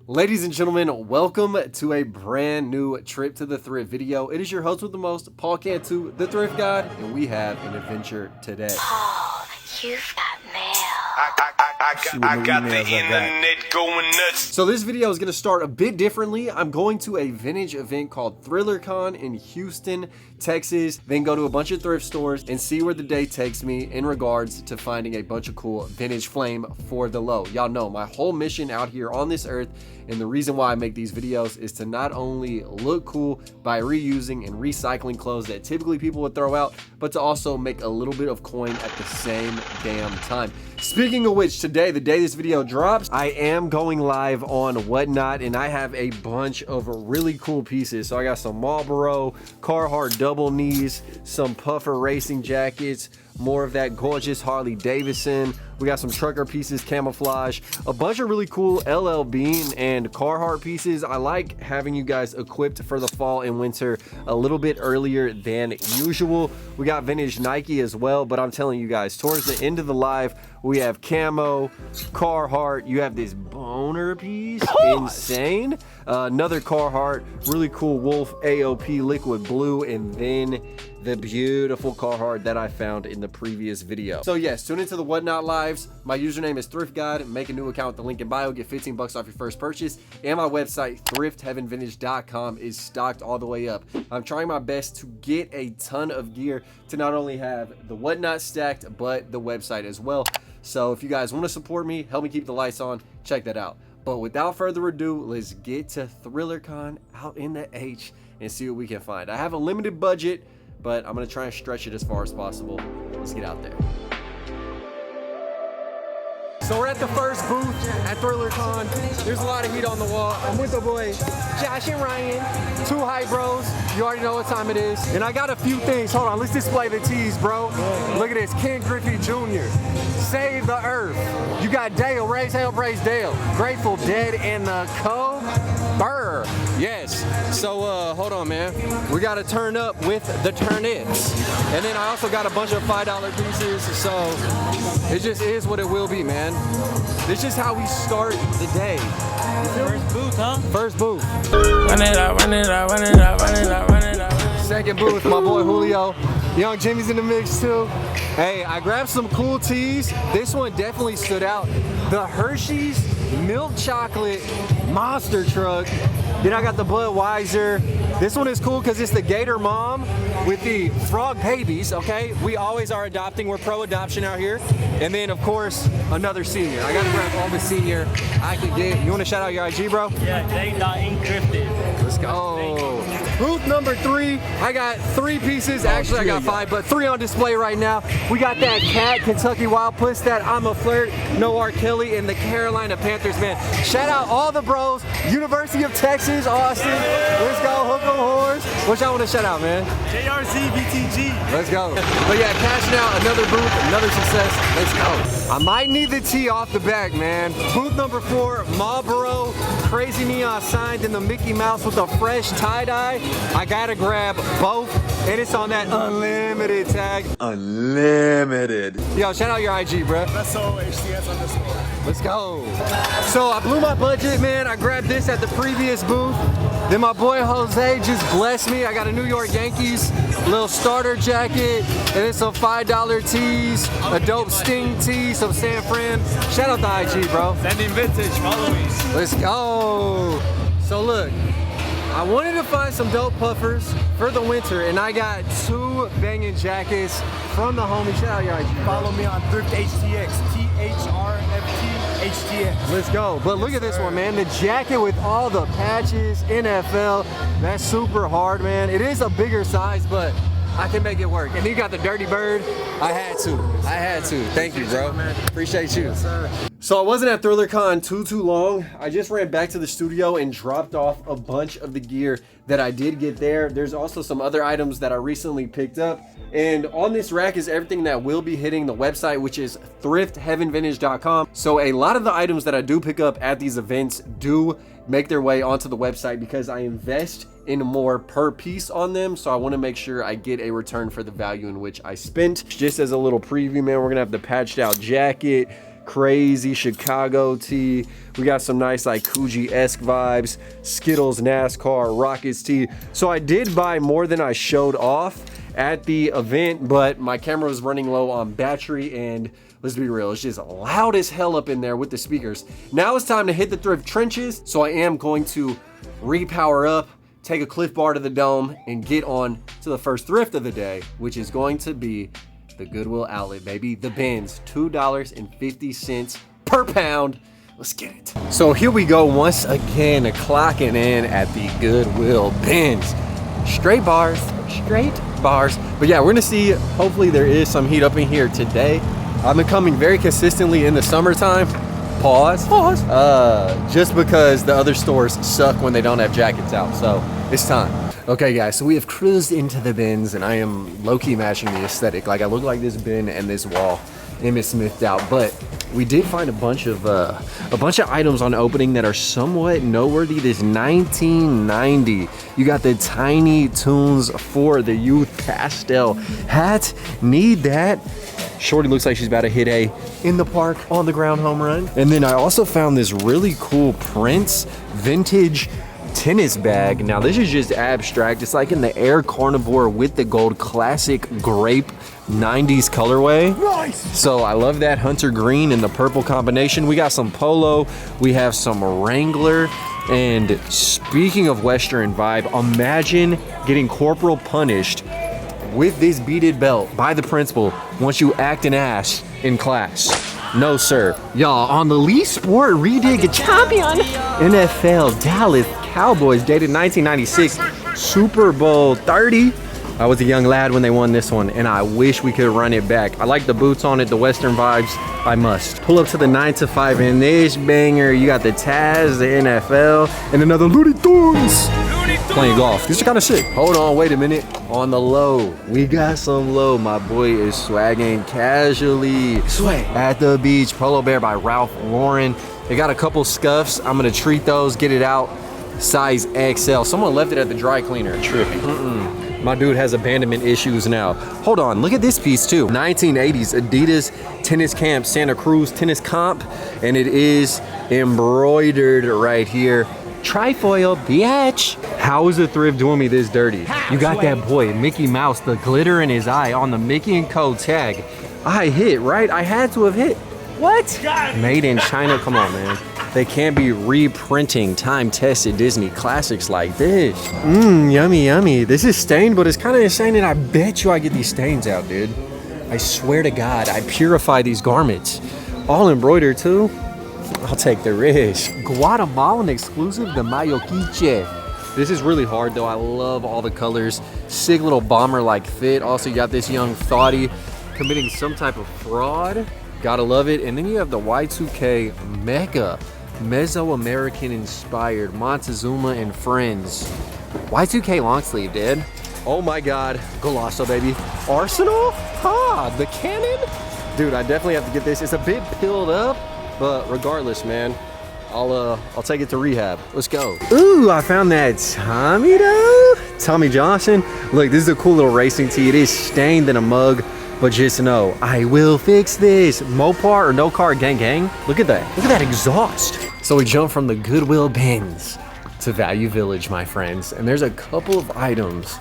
Ladies and gentlemen, welcome to a brand new trip to the thrift video. It is your host with the most, Paul Cantu, the Thrift God, and we have an adventure today. Paul, you've got mail. I got the internet going nuts. So this video is going to start a bit differently. I'm going to a vintage event called ThrillerCon in Houston, Texas, then go to a bunch of thrift stores and see where the day takes me in regards to finding a bunch of cool vintage flame for the low. Y'all know my whole mission out here on this earth, and the reason why I make these videos is to not only look cool by reusing and recycling clothes that typically people would throw out, but to also make a little bit of coin at the same damn time. Speaking of which, today, the day this video drops, I am going live on Whatnot, and I have a bunch of really cool pieces. So I got some Marlboro, Carhartt double knees, some puffer racing jackets, more of that gorgeous Harley Davidson. We got some trucker pieces, camouflage, a bunch of really cool LL Bean and Carhartt pieces. I like having you guys equipped for the fall and winter a little bit earlier than usual. We got vintage Nike as well, but I'm telling you guys, towards the end of the live, we have camo, Carhartt, you have this boner piece, insane. Another Carhartt, really cool Wolf AOP liquid blue, and then the beautiful Carhartt that I found in the previous video. So yes, tune into the Whatnot lives. My username is Thrift God. Make a new account with the link in bio. Get 15 bucks off your first purchase. And my website, thriftheavenvintage.com, is stocked all the way up. I'm trying my best to get a ton of gear to not only have the Whatnot stacked, but the website as well. So if you guys want to support me, help me keep the lights on, check that out. But without further ado, let's get to ThrillerCon out in the H and see what we can find. I have a limited budget, but I'm gonna try and stretch it as far as possible. Let's get out there. So we're at the first booth at ThrillerCon. There's a lot of heat on the wall. I'm with the boy Josh and Ryan, two hype bros. You already know what time it is. And I got a few things. Hold on, let's display the tees, bro. Look at this, Ken Griffey Jr. Save the Earth. You got Dale, raise hell, praise Dale. Grateful Dead and the Co. Burr. Yes. So hold on, man. We gotta turn up with the turnips. And then I also got a bunch of $5 pieces. So it just is what it will be, man. This is how we start the day. First booth, huh? First booth. Run it out, run it out, run it out, run it out, run it out. Second booth, my boy Julio. Young Jimmy's in the mix too. Hey, I grabbed some cool teas. This one definitely stood out. The Hershey's milk chocolate monster truck. Then I got the Budweiser. This one is cool because it's the Gator Mom with the frog babies, okay? We always are adopting. We're pro-adoption out here. And then, of course, another senior. I got to grab all the senior I can get. You want to shout out your IG, bro? Yeah, J.Encrypted. Let's go. Booth number 3. I got 3 pieces. Actually, I got 5, but 3 on display right now. We got that Cat, Kentucky Wild Puss, that I'm a Flirt, No R. Kelly, and the Carolina Panthers, man. Shout out all the bros. University of Texas, Austin. Let's go, hook 'em horns. What y'all want to shout out, man? JRZ BTG. Let's go. But yeah, cashing out another booth, another success. Let's go. I might need the tee off the back, man. Booth number 4, Marlboro, crazy neon signed in the Mickey Mouse with a fresh tie-dye. I gotta grab both, and it's on that unlimited tag. Unlimited. Yo, shout out your IG, bro. That's so HCS on this one. Let's go. So I blew my budget, man. I grabbed this at the previous booth. Then my boy Jose just blessed me. I got a New York Yankees little starter jacket, and then some $5 tees, a dope Sting tee, some San Fran. Shout out the IG, bro. Sending vintage, follow me. Let's go. So look, I wanted to find some dope puffers for the winter, and I got 2 banging jackets from the homie. Shout out your IG. Follow me on Thrift HTX, THRFT HTX. Let's go. But look at this one, man. The jacket with all the patches, NFL. That's super hard, man. It is a bigger size, but I can make it work. And you got the Dirty Bird. I had to. Thank you, bro. Appreciate you. Yes, sir. So I wasn't at ThrillerCon too long. I just ran back to the studio and dropped off a bunch of the gear that I did get there. There's also some other items that I recently picked up. And on this rack is everything that will be hitting the website, which is thriftheavenvintage.com. So a lot of the items that I do pick up at these events do make their way onto the website because I invest in more per piece on them. So I want to make sure I get a return for the value in which I spent. Just as a little preview, man, we're gonna have the patched out jacket, crazy Chicago tee. We got some nice like Coogee-esque vibes, Skittles, NASCAR, Rockets tee. So I did buy more than I showed off at the event, but my camera was running low on battery, and let's be real, it's just loud as hell up in there with the speakers. Now it's time to hit the thrift trenches, so I am going to repower up, take a Cliff Bar to the dome, and get on to the first thrift of the day, which is going to be the Goodwill outlet, baby. The bins, $2.50 per pound. Let's get it. So here we go once again, clocking in at the Goodwill bins. Straight bars, straight bars. But yeah, we're gonna see, hopefully there is some heat up in here today. I've been coming very consistently in the summertime. Pause. Just because the other stores suck when they don't have jackets out, so it's time. Okay guys, so we have cruised into the bins, and I am low-key matching the aesthetic. Like I look like this bin and this wall, Emmett Smithed out, but we did find a bunch of items on opening that are somewhat noteworthy. This 1990, you got the Tiny Toons for the Youth pastel hat. Need that. Shorty looks like she's about to hit a in the park on the ground home run. And then I also found this really cool Prince vintage tennis bag. Now this is just abstract. It's like in the Air Carnivore with the gold classic grape 90s colorway. Nice. So I love that hunter green and the purple combination. We got some polo, we have some Wrangler. And speaking of Western vibe, imagine getting corporal punished with this beaded belt by the principal once you act an ass in class. No sir. Y'all, on the Lee Sport Redig champion NFL Dallas Cowboys, dated 1996, Super Bowl 30. I was a young lad when they won this one, and I wish we could run it back. I like the boots on it, the Western vibes. I must. Pull up to the 9 to 5 in this banger. You got the Taz, the NFL, and another Looney Tunes playing golf. These are kind of sick. Hold on, wait a minute. On the low, we got some low. My boy is swagging casually. Swag. At the beach, Polo Bear by Ralph Lauren. They got a couple scuffs. I'm gonna treat those, get it out. Size XL. Someone left it at the dry cleaner. Trippy. My dude has abandonment issues now. Hold on, look at this piece too. 1980s Adidas Tennis Camp Santa Cruz Tennis Comp, and it is embroidered right here. Trifoil, bitch. How is the thrift doing me this dirty? You got that boy, Mickey Mouse, the glitter in his eye on the Mickey & Co tag. I hit, right? I had to have hit. What? Made in China, come on, man. They can't be reprinting time-tested Disney classics like this. Yummy, yummy. This is stained, but it's kind of insane, and I bet you I get these stains out, dude. I swear to God, I purify these garments. All embroidered, too. I'll take the risk. Guatemalan exclusive, the Mayoquiche. This is really hard, though. I love all the colors. Sick little bomber-like fit. Also, you got this young thotty committing some type of fraud. Gotta love it. And then you have the Y2K Mecca. Mesoamerican inspired Montezuma and Friends. Y2K long sleeve, dude. Oh my God, Golasso, baby. Arsenal? Ha, the cannon? Dude, I definitely have to get this. It's a bit pilled up, but regardless, man, I'll take it to rehab. Let's go. Ooh, I found that Tommy though. Tommy Johnson. Look, this is a cool little racing tee. It is stained in a mug, but just know, I will fix this. Mopar or no car gang gang. Look at that. Look at that exhaust. So we jump from the Goodwill bins to Value Village, my friends. And there's a couple of items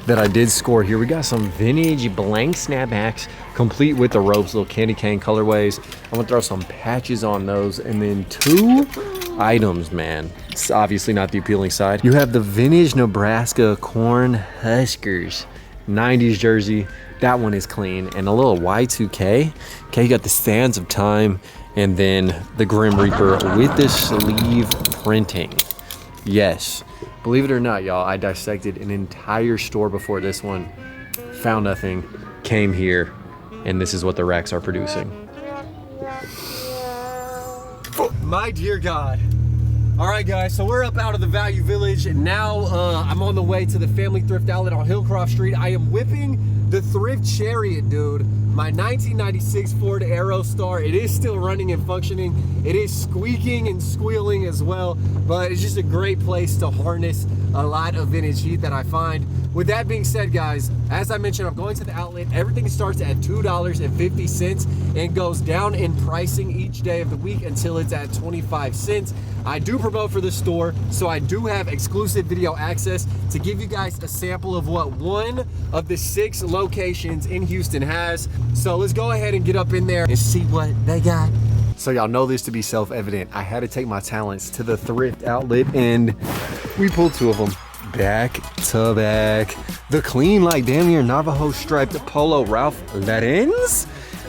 that I did score here. We got some vintage blank snapbacks, complete with the ropes, little candy cane colorways. I'm gonna throw some patches on those. And then 2 items, man. It's obviously not the appealing side. You have the vintage Nebraska Corn Huskers 90s jersey. That one is clean. And a little Y2K. Okay, you got the Sands of Time, and then the Grim Reaper with the sleeve printing. Yes, believe it or not, y'all, I dissected an entire store before this one, found nothing, came here, and this is what the racks are producing. My dear God. All right, guys, so we're up out of the Value Village, and now I'm on the way to the Family Thrift Outlet on Hillcroft Street. I am whipping the Thrift Chariot, dude. my 1996 Ford Aerostar. It is still running and functioning. It is squeaking and squealing as well, but it's just a great place to harness a lot of vintage heat that I find. With that being said, guys, as I mentioned, I'm going to the outlet. Everything starts at $2.50 and goes down in pricing each day of the week until it's at 25 cents. I do promote for the store, so I do have exclusive video access to give you guys a sample of what one of the 6 locations in Houston has. So let's go ahead and get up in there and see what they got. So y'all know this to be self-evident. I had to take my talents to the Thrift outlet, and we pulled 2 of them. Back to back. The clean, like damn near Navajo striped polo Ralph Lauren's.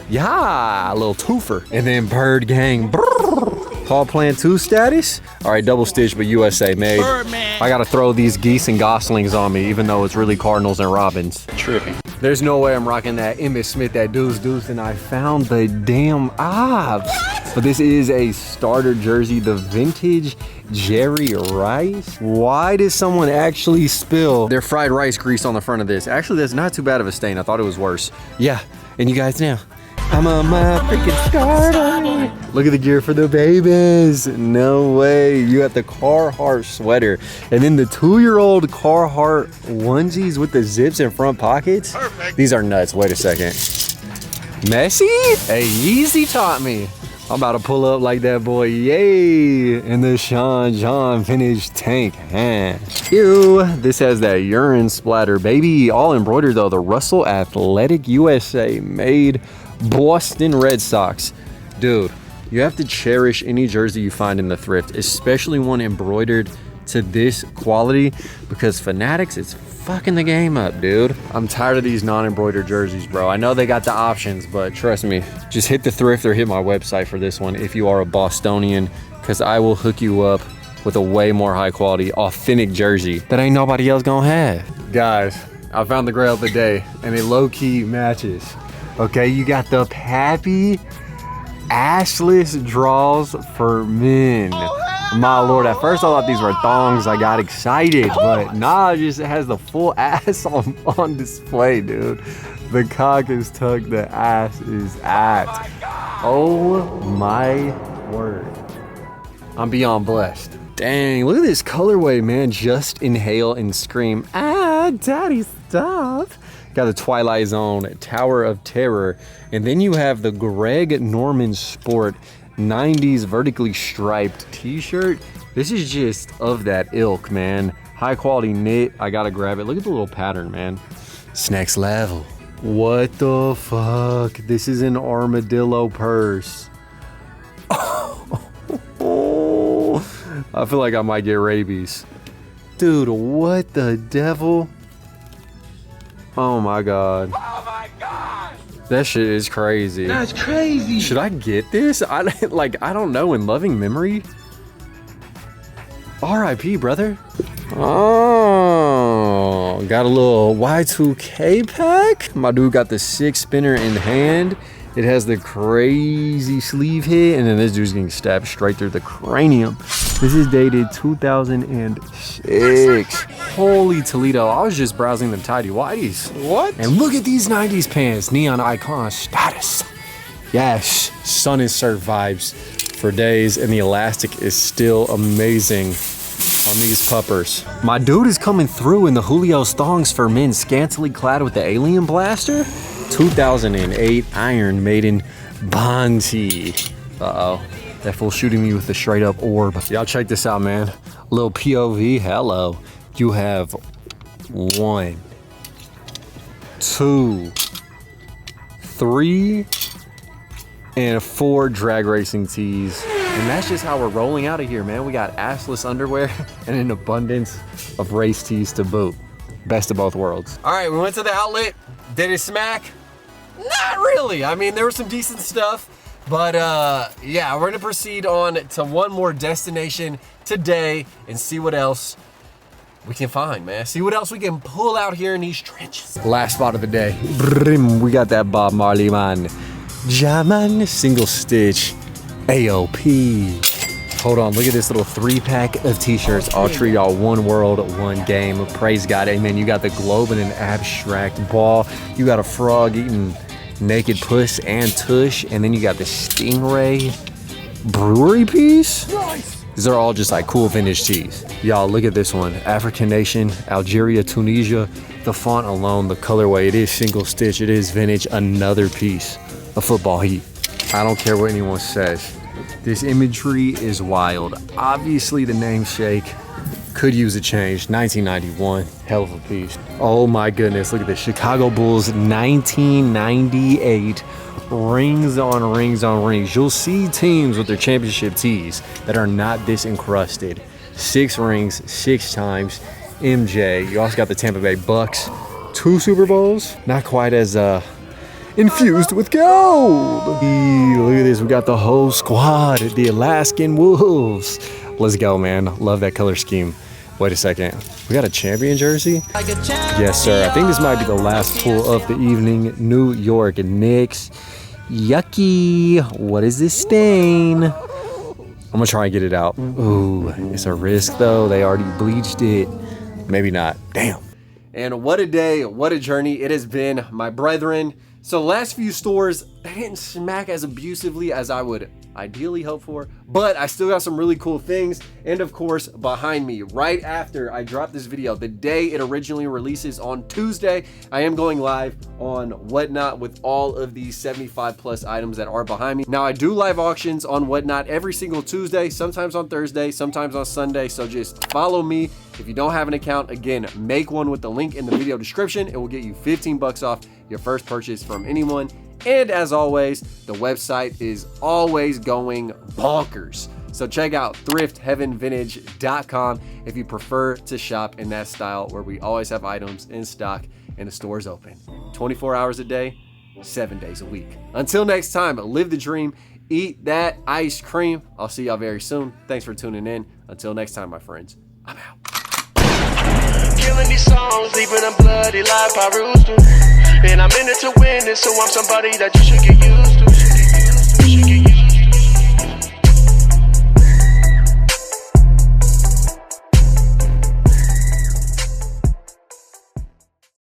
Yeah, a little twofer. And then Bird Gang. Paul Plan 2 status. All right, double stitch, but USA made. Birdman. I gotta throw these geese and goslings on me, even though it's really Cardinals and Robins. Tripping. There's no way I'm rocking that Emmitt Smith, that deuce, and I found the damn obs. But this is a starter jersey, the vintage Jerry Rice. Why did someone actually spill their fried rice grease on the front of this? Actually, that's not too bad of a stain. I thought it was worse. Yeah, and you guys know, I'm on my freaking starter. Look at the gear for the babies. No way. You got the Carhartt sweater. And then the 2-year-old Carhartt onesies with the zips and front pockets. Perfect. These are nuts. Wait a second. Messi? Hey, Yeezy taught me. I'm about to pull up like that boy, yay, in the Sean John vintage tank. Ew, this has that urine splatter, baby. All embroidered though, the Russell Athletic USA made Boston Red Sox. Dude, you have to cherish any jersey you find in the thrift, especially one embroidered to this quality, because Fanatics is fucking the game up, dude. I'm tired of these non-embroidered jerseys, bro. I know they got the options, but trust me, just hit the thrift or hit my website for this one if you are a Bostonian, because I will hook you up with a way more high quality, authentic jersey that ain't nobody else gonna have. Guys, I found the grail of the day, and it low-key matches. Okay, you got the Pappy assless draws for men. My lord, at first I thought these were thongs. I got excited, but nah, it just has the full ass on display, dude. The cock is tucked, the ass is at. Oh my word. I'm beyond blessed. Dang, look at this colorway, man. Just inhale and scream, ah, daddy, stop. Got the Twilight Zone, Tower of Terror, and then you have the Greg Norman Sport 90s vertically striped t-shirt. This is just of that ilk, man. High quality knit. I gotta grab it. Look at the little pattern, man. It's next level. What the fuck? This is an armadillo purse. Oh, I feel like I might get rabies. Dude, what the devil? Oh my god. Oh my god. That shit is crazy. That's crazy. Should I get this? I don't know. In loving memory. R.I.P. brother. Oh, got a little Y2K pack. My dude got the 6 spinner in hand. It has the crazy sleeve hit, and then this dude's getting stabbed straight through the cranium. This is dated 2006. Holy Toledo, I was just browsing the tidy whities. What? And look at these 90s pants, neon icon status. Yes, sun is served vibes for days, and the elastic is still amazing on these puppers. My dude is coming through in the Julio's thongs for men, scantily clad with the alien blaster. 2008 Iron Maiden Bonte. Uh-oh. That fool shooting me with the straight up orb. Y'all check this out, man. Little POV, hello. You have 1, 2, 3, and 4 drag racing tees. And that's just how we're rolling out of here, man. We got assless underwear and an abundance of race tees to boot. Best of both worlds. All right, we went to the outlet. Did it smack? Not really. I mean, there was some decent stuff. But yeah, we're gonna proceed on to one more destination today and see what else we can find, man. See what else we can pull out here in these trenches. Last spot of the day. We got that Bob Marley, man. Jaman single stitch AOP. Hold on, look at this little 3-pack of t-shirts. I'll treat y'all one world, one game. Praise God, amen. You got the globe and an abstract ball. You got a frog eating Naked Puss and Tush, and then you got the Stingray brewery piece. Nice. These are all just like cool vintage tees. Y'all, look at this one. African Nation, Algeria, Tunisia. The font alone, the colorway, it is single stitch, it is vintage. Another piece of football heat. I don't care what anyone says. This imagery is wild. Obviously the namesake could use a change. 1991, hell of a piece. Oh my goodness, look at this. Chicago Bulls 1998. Rings on rings on rings. You'll see teams with their championship tees that are not this encrusted. 6 rings, 6 times. MJ. You also got the Tampa Bay Bucks. 2 Super Bowls. Not quite as infused with gold. Eee, look at this. We got the whole squad. The Alaskan Wolves. Let's go, man. Love that color scheme. Wait a second. We got a champion jersey? Yes, sir. I think this might be the last pull of the evening. New York Knicks. Yucky. What is this stain? I'm gonna try and get it out. Ooh, it's a risk though. They already bleached it. Maybe not. Damn. And what a day, what a journey it has been, my brethren. So the last few stores, they didn't smack as abusively as I would ideally hope for, but I still got some really cool things. And of course, behind me, right after I drop this video, the day it originally releases on Tuesday, I am going live on Whatnot with all of these 75 plus items that are behind me. Now I do live auctions on Whatnot every single Tuesday, sometimes on Thursday, sometimes on Sunday. So just follow me. If you don't have an account, again, make one with the link in the video description. It will get you 15 bucks off your first purchase from anyone. And as always, the website is always going bonkers. So check out thriftheavenvintage.com if you prefer to shop in that style, where we always have items in stock and the store's open 24 hours a day, 7 days a week. Until next time, live the dream, eat that ice cream. I'll see y'all very soon. Thanks for tuning in. Until next time, my friends, I'm out. Killing these songs, leaving them bloody like Parustu. And I'm in it to win it, so I'm somebody that you should get